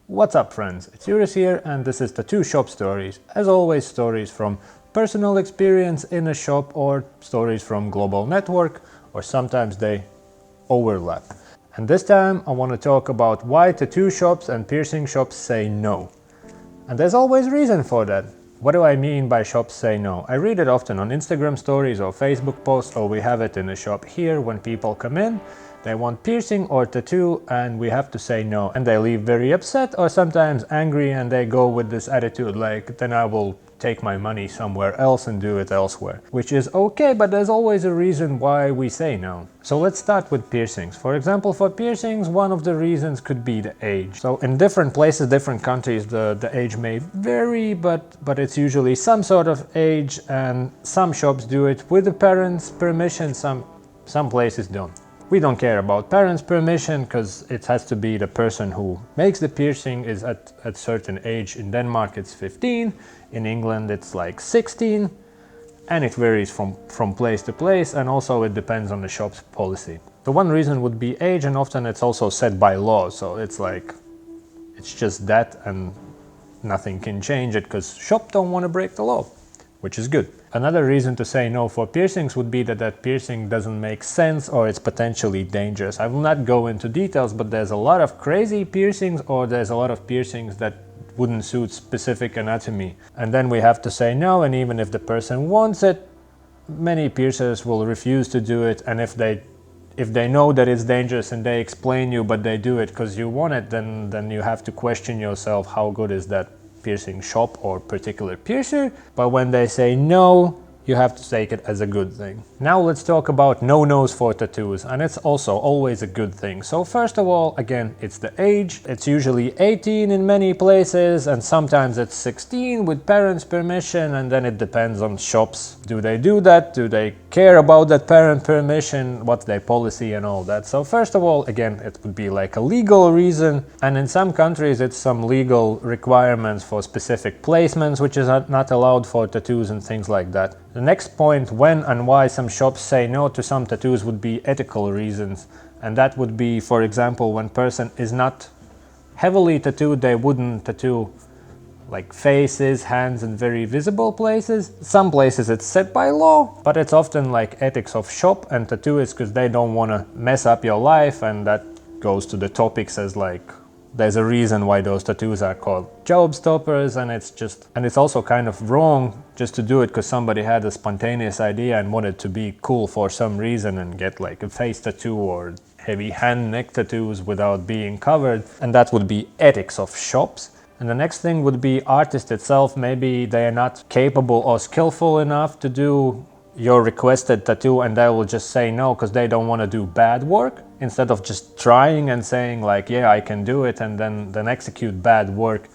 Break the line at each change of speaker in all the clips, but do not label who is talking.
What's up, friends? It's Juris here, and this is Tattoo Shop Stories. As always, stories from personal experience in a shop or stories from global network, or sometimes they overlap. And this time I want to talk about why tattoo shops and piercing shops say no. And there's always reason for that. What do I mean by shops say no? I read it often on Instagram stories or Facebook posts, or we have it in the shop here when people come in. They want piercing or tattoo and we have to say no. And they leave very upset or sometimes angry, and they go with this attitude like, then I will take my money somewhere else and do it elsewhere. Which is okay, but there's always a reason why we say no. So let's start with piercings. For example, for piercings, one of the reasons could be the age. So in different places, different countries, the age may vary, but it's usually some sort of age, and some shops do it with the parents' permission, some places don't. We don't care about parents' permission because it has to be the person who makes the piercing is at a certain age. In Denmark it's 15, in England it's like 16, and it varies from place to place, and also it depends on the shop's policy. The one reason would be age, and often it's also set by law, so it's like, it's just that and nothing can change it because shop don't want to break the law, which is good. Another reason to say no for piercings would be that piercing doesn't make sense or it's potentially dangerous. I will not go into details, but there's a lot of crazy piercings, or there's a lot of piercings that wouldn't suit specific anatomy. And then we have to say no, and even if the person wants it, many piercers will refuse to do it. And if they know that it's dangerous and they explain you, but they do it because you want it, then you have to question yourself, how good is that piercing shop or particular piercer? But when they say no, you have to take it as a good thing. Now let's talk about no-nos for tattoos, and it's also always a good thing. So first of all, again, it's the age. It's usually 18 in many places, and sometimes it's 16 with parents' permission, and then it depends on shops. Do they do that? Do they care about that parent permission? What's their policy and all that? So first of all, again, it would be like a legal reason, and in some countries it's some legal requirements for specific placements, which is not allowed for tattoos and things like that. The next point, when and why some shops say no to some tattoos, would be ethical reasons. And that would be, for example, when person is not heavily tattooed, they wouldn't tattoo like faces, hands, and very visible places. Some places it's set by law, but it's often like ethics of shop and tattooists because they don't want to mess up your life, and that goes to the topics as like, there's a reason why those tattoos are called job stoppers, and it's also kind of wrong just to do it because somebody had a spontaneous idea and wanted to be cool for some reason and get like a face tattoo or heavy hand neck tattoos without being covered, and that would be ethics of shops. And the next thing would be artist itself. Maybe they are not capable or skillful enough to do your requested tattoo, and they will just say no because they don't want to do bad work, instead of just trying and saying like, yeah, I can do it, and then execute bad work.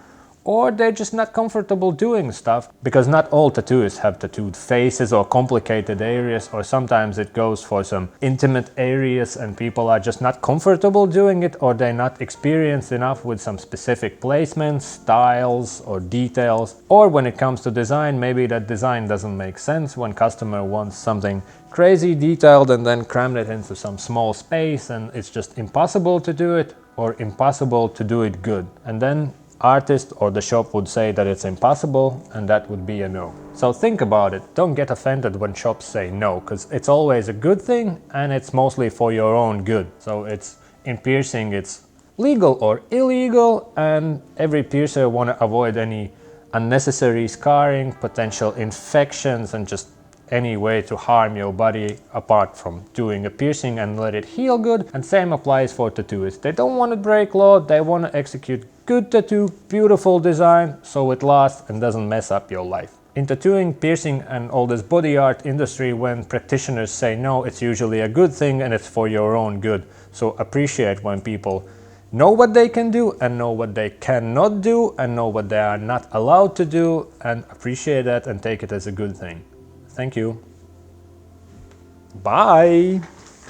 Or they're just not comfortable doing stuff, because not all tattooists have tattooed faces or complicated areas, or sometimes it goes for some intimate areas and people are just not comfortable doing it, or they're not experienced enough with some specific placements, styles, or details. Or when it comes to design, maybe that design doesn't make sense when customer wants something crazy detailed and then crammed it into some small space, and it's just impossible to do it, or impossible to do it good. And then artist or the shop would say that it's impossible, and that would be a no. So think about it. Don't get offended when shops say no, because it's always a good thing, and it's mostly for your own good. So it's in piercing, it's legal or illegal, and every piercer want to avoid any unnecessary scarring, potential infections, and just any way to harm your body apart from doing a piercing and let it heal good. And same applies for tattooists. They don't want to break law, they want to execute good tattoo, beautiful design, so it lasts and doesn't mess up your life. In tattooing, piercing, and all this body art industry, when practitioners say no, it's usually a good thing and it's for your own good. So appreciate when people know what they can do and know what they cannot do and know what they are not allowed to do, and appreciate that and take it as a good thing. Thank you. Bye.